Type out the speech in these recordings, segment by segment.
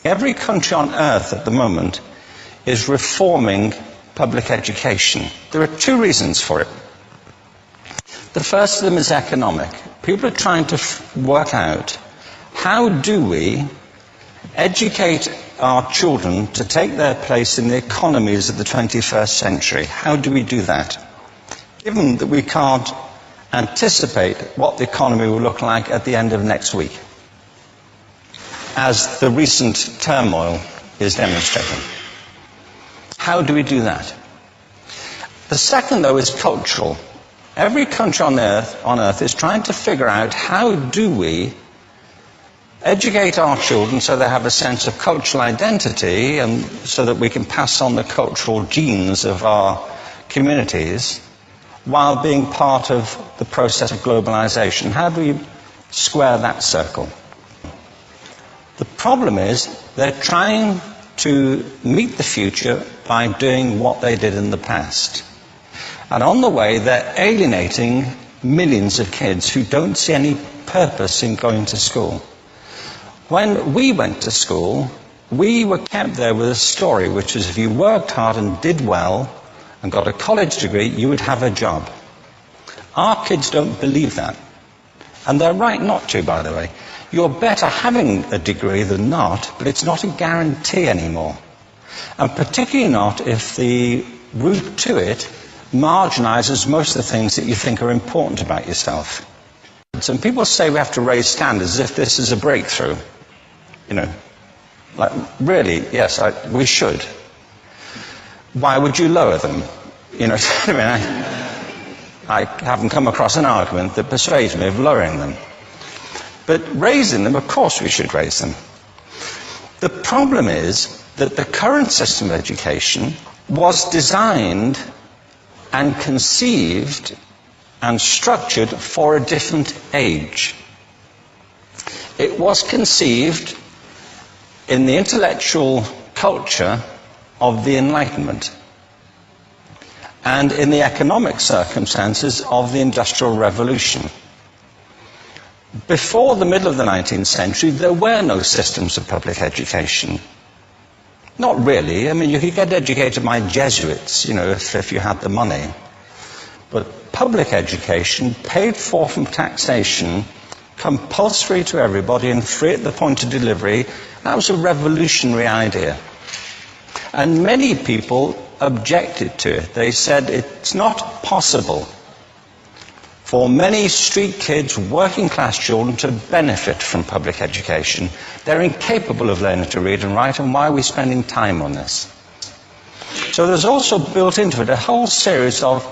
Every country on earth at the moment is reforming public education. There are two reasons for it. The first of them is economic. People are trying to work out, how do we educate our children to take their place in the economies of the 21st century? How do we do that? Given that we can't anticipate what the economy will look like at the end of next week, as the recent turmoil is demonstrating. How do we do that? The second, though, is cultural. Every country on earth is trying to figure out, how do we educate our children so they have a sense of cultural identity, and so that we can pass on the cultural genes of our communities while being part of the process of globalization. How do we square that circle? The problem is they're trying to meet the future by doing what they did in the past. And on the way, they're alienating millions of kids who don't see any purpose in going to school. When we went to school, we were kept there with a story, which is if you worked hard and did well and got a college degree, you would have a job. Our kids don't believe that. And they're right not to, by the way. You're better having a degree than not, but it's not a guarantee anymore. And particularly not if the route to it marginalizes most of the things that you think are important about yourself. And people say we have to raise standards as if this is a breakthrough. You know, like, really, yes, we should. Why would you lower them? You know, I haven't come across an argument that persuades me of lowering them. But raising them, of course we should raise them. The problem is that the current system of education was designed and conceived and structured for a different age. It was conceived in the intellectual culture of the Enlightenment and in the economic circumstances of the Industrial Revolution. Before the middle of the 19th century, there were no systems of public education. Not really. I mean, you could get educated by Jesuits, you know, if you had the money. But public education, paid for from taxation, compulsory to everybody and free at the point of delivery, that was a revolutionary idea. And many people objected to it. They said it's not possible for many street kids, working class children, to benefit from public education. They're incapable of learning to read and write, and why are we spending time on this? So there's also built into it a whole series of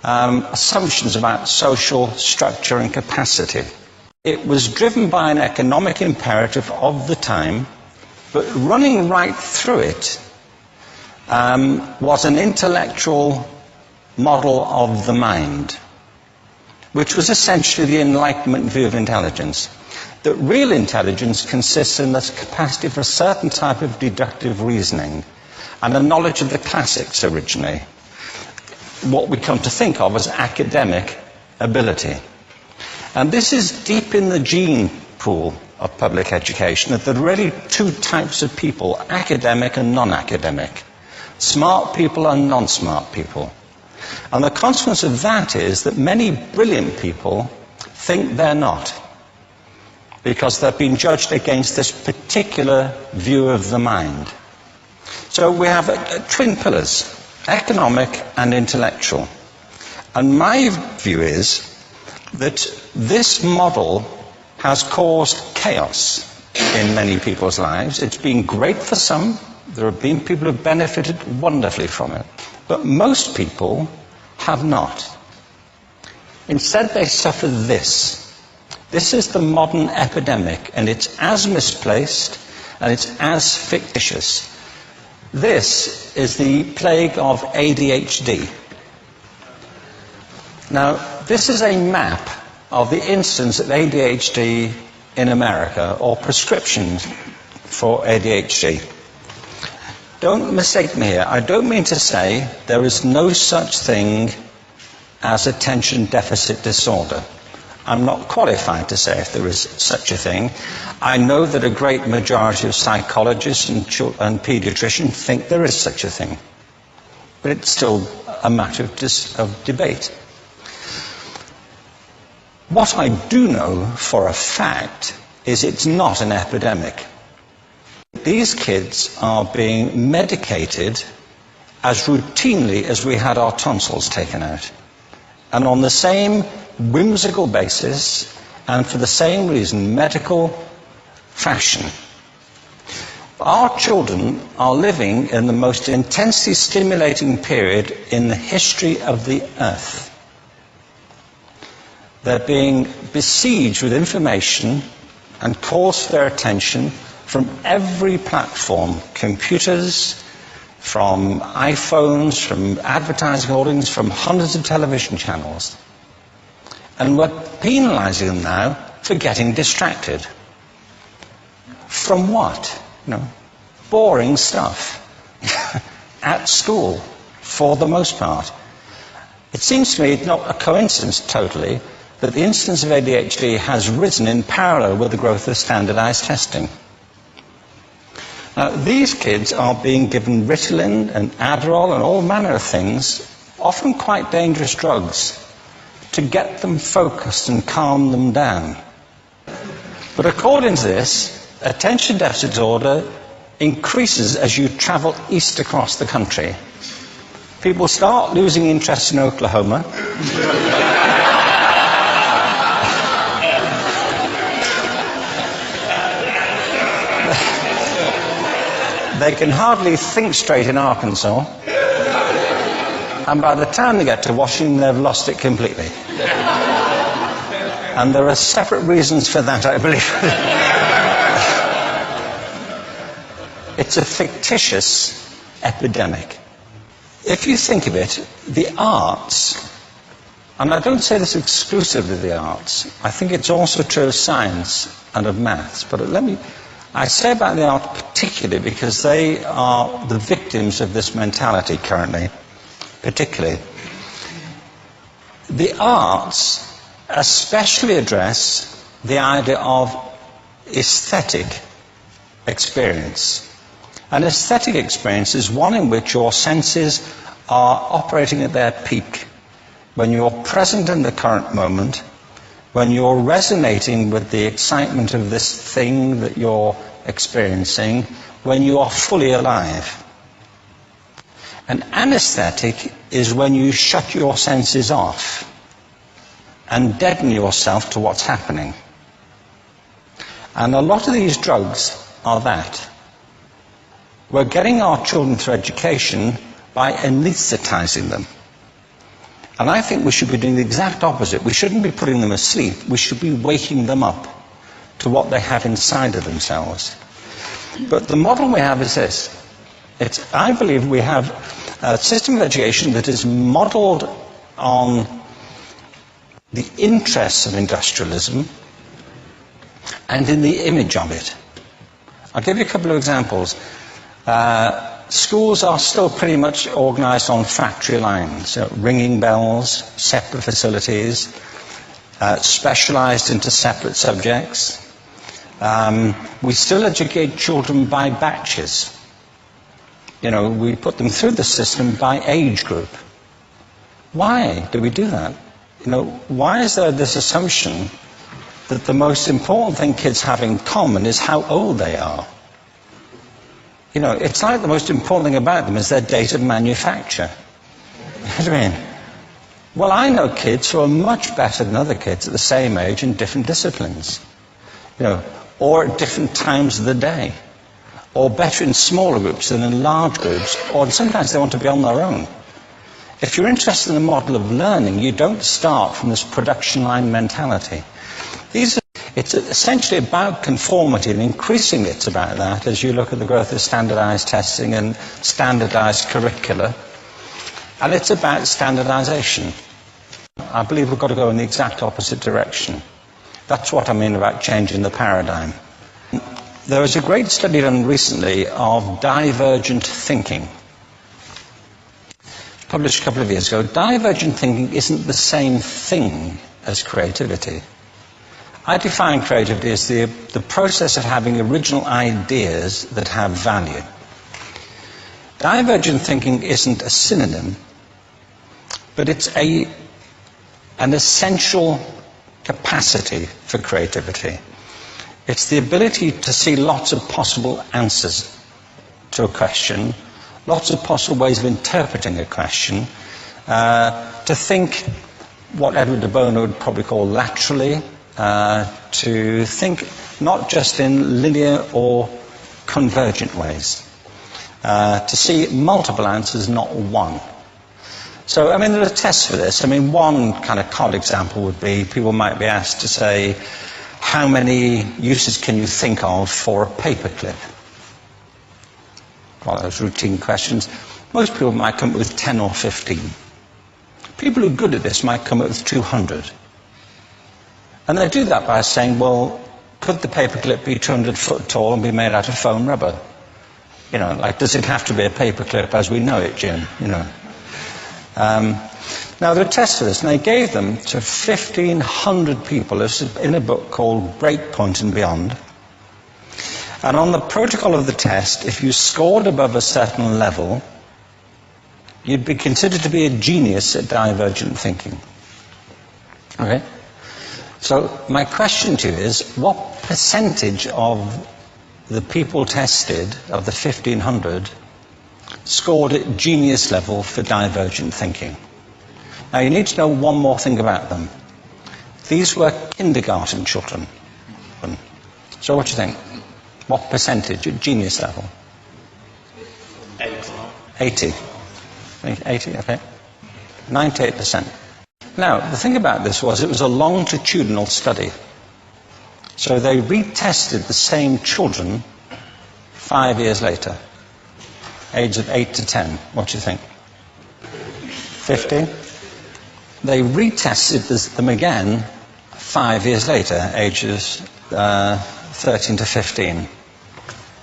assumptions about social structure and capacity. It was driven by an economic imperative of the time, but running right through it was an intellectual model of the mind, which was essentially the Enlightenment view of intelligence. That real intelligence consists in the capacity for a certain type of deductive reasoning and a knowledge of the classics originally, what we come to think of as academic ability. And this is deep in the gene pool of public education, that there are really two types of people, academic and non-academic, smart people and non-smart people. And the consequence of that is that many brilliant people think they're not, because they've been judged against this particular view of the mind. So we have twin pillars, economic and intellectual. And my view is that this model has caused chaos in many people's lives. It's been great for some. There have been people who have benefited wonderfully from it. But most people have not. Instead, they suffer this. This is the modern epidemic, and it's as misplaced and it's as fictitious. This is the plague of ADHD. Now, this is a map of the incidence of ADHD in America, or prescriptions for ADHD. Don't mistake me here. I don't mean to say there is no such thing as attention deficit disorder. I'm not qualified to say if there is such a thing. I know that a great majority of psychologists and pediatricians think there is such a thing. But it's still a matter of debate. What I do know for a fact is it's not an epidemic. These kids are being medicated as routinely as we had our tonsils taken out. And on the same whimsical basis, and for the same reason, medical fashion. Our children are living in the most intensely stimulating period in the history of the earth. They're being besieged with information and calls for their attention from every platform, computers, from iPhones, from advertising hoardings, from hundreds of television channels. And we're penalizing them now for getting distracted. From what? Boring stuff at school, for the most part. It seems to me not a coincidence totally that the incidence of ADHD has risen in parallel with the growth of standardized testing. Now, these kids are being given Ritalin and Adderall and all manner of things, often quite dangerous drugs, to get them focused and calm them down. But according to this, attention deficit disorder increases as you travel east across the country. People start losing interest in Oklahoma. They can hardly think straight in Arkansas. And by the time they get to Washington, they've lost it completely. And there are separate reasons for that, I believe. It's a fictitious epidemic. If you think of it, the arts, and I don't say this exclusively of the arts, I think it's also true of science and of maths, but I say about the arts particularly because they are the victims of this mentality currently, particularly. The arts especially address the idea of aesthetic experience. An aesthetic experience is one in which your senses are operating at their peak, when you're present in the current moment, when you're resonating with the excitement of this thing that you're experiencing, when you are fully alive. An anesthetic is when you shut your senses off and deaden yourself to what's happening. And a lot of these drugs are that. We're getting our children through education by anesthetizing them. And I think we should be doing the exact opposite. We shouldn't be putting them asleep. We should be waking them up to what they have inside of themselves. But the model we have is this. I believe we have a system of education that is modeled on the interests of industrialism and in the image of it. I'll give you a couple of examples. Schools are still pretty much organized on factory lines, ringing bells, separate facilities, specialized into separate subjects. We still educate children by batches. We put them through the system by age group. Why do we do that? Why is there this assumption that the most important thing kids have in common is how old they are? It's like the most important thing about them is their date of manufacture. You know what I mean? Well, I know kids who are much better than other kids at the same age in different disciplines. Or at different times of the day. Or better in smaller groups than in large groups. Or sometimes they want to be on their own. If you're interested in the model of learning, you don't start from this production line mentality. It's essentially about conformity, and increasingly it's about that as you look at the growth of standardized testing and standardized curricula. And it's about standardization. I believe we've got to go in the exact opposite direction. That's what I mean about changing the paradigm. There was a great study done recently of divergent thinking. Published a couple of years ago. Divergent thinking isn't the same thing as creativity. I define creativity as the process of having original ideas that have value. Divergent thinking isn't a synonym, but it's an essential capacity for creativity. It's the ability to see lots of possible answers to a question, lots of possible ways of interpreting a question, to think what Edward de Bono would probably call laterally, to think not just in linear or convergent ways, to see multiple answers, not one. So, I mean, there are tests for this. I mean, one kind of common example would be people might be asked to say, how many uses can you think of for a paperclip? One of those routine questions. Most people might come up with 10 or 15. People who are good at this might come up with 200. And they do that by saying, well, could the paperclip be 200 foot tall and be made out of foam rubber? You know, like, does it have to be a paperclip as we know it, Jim? You know. Now, there are tests for this, and they gave them to 1,500 people. This is in a book called Breakpoint and Beyond. And on the protocol of the test, if you scored above a certain level, you'd be considered to be a genius at divergent thinking. Okay? So my question to you is, what percentage of the people tested, of the 1,500, scored at genius level for divergent thinking? Now, you need to know one more thing about them. These were kindergarten children. So what do you think? What percentage at genius level? 80. 80, okay. 98%. Now, the thing about this was it was a longitudinal study. So they retested the same children 5 years later, age of 8 to 10. What do you think? 50? They retested them again 5 years later, ages 13 to 15.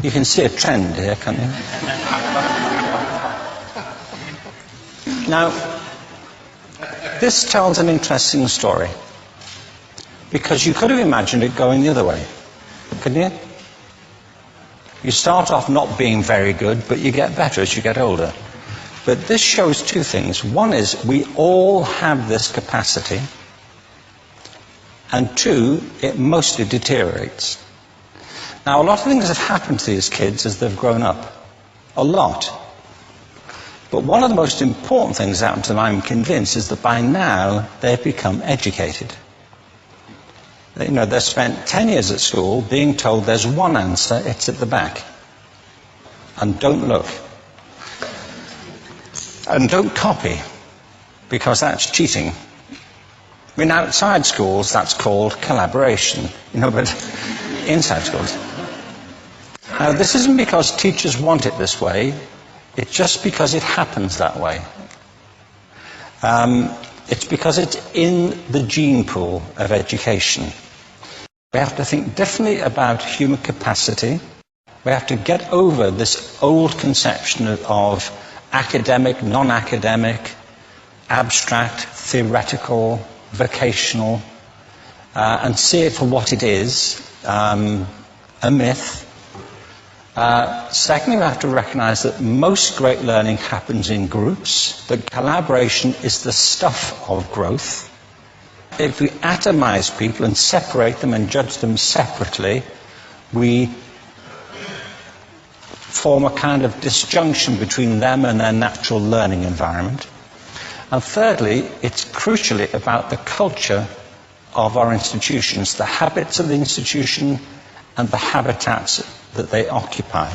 You can see a trend here, can't you? Now, this tells an interesting story, because you could have imagined it going the other way, couldn't you? You start off not being very good, but you get better as you get older. But this shows two things. One is we all have this capacity, and two, it mostly deteriorates. Now, a lot of things have happened to these kids as they've grown up. A lot. But one of the most important things that happened to them, I'm convinced, is that by now they've become educated. You know, they've spent 10 years at school being told there's one answer, it's at the back. And don't look. And don't copy, because that's cheating. I mean, outside schools, that's called collaboration, you know, but inside schools. Now, this isn't because teachers want it this way, it's just because it happens that way. It's because it's in the gene pool of education. We have to think differently about human capacity. We have to get over this old conception of academic, non-academic, abstract, theoretical, vocational, and see it for what it is, a myth. Secondly, we have to recognize that most great learning happens in groups, that collaboration is the stuff of growth. If we atomize people and separate them and judge them separately, we form a kind of disjunction between them and their natural learning environment. And thirdly, it's crucially about the culture of our institutions, the habits of the institution and the habitats that they occupy.